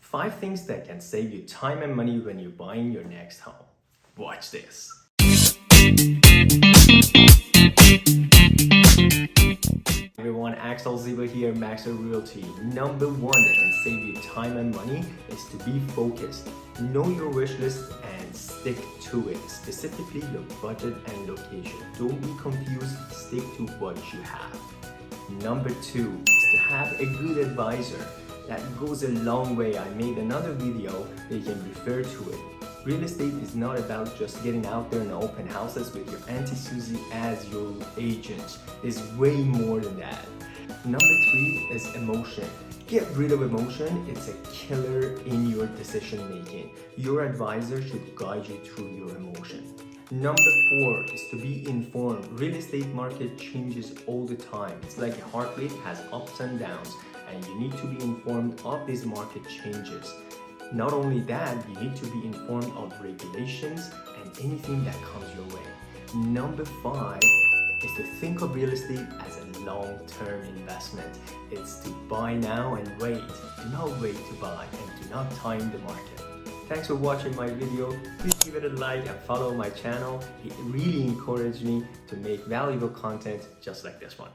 5 things that can save you time and money when you're buying your next home. Watch this. Everyone, Axel Ziba here, Maxit Realty. Number 1 that can save you time and money is to be focused. Know your wish list and stick to it, specifically your budget and location. Don't be confused, stick to what you have. Number 2 is to have a good advisor. That goes a long way. I made another video that you can refer to it. Real estate is not about just getting out there and open houses with your Auntie Susie as your agent. It's way more than that. Number 3 is emotion. Get rid of emotion. It's a killer in your decision making. Your advisor should guide you through your emotion. Number 4 is to be informed. Real estate market changes all the time. It's like a heart rate, has ups and downs, and you need to be informed of these market changes. Not only that, you need to be informed of regulations and anything that comes your way. Number 5 is to think of real estate as a long-term investment. It's to buy now and wait. Do not wait to buy and do not time the market. Thanks for watching my video. Please give it a like and follow my channel. It really encouraged me to make valuable content just like this one.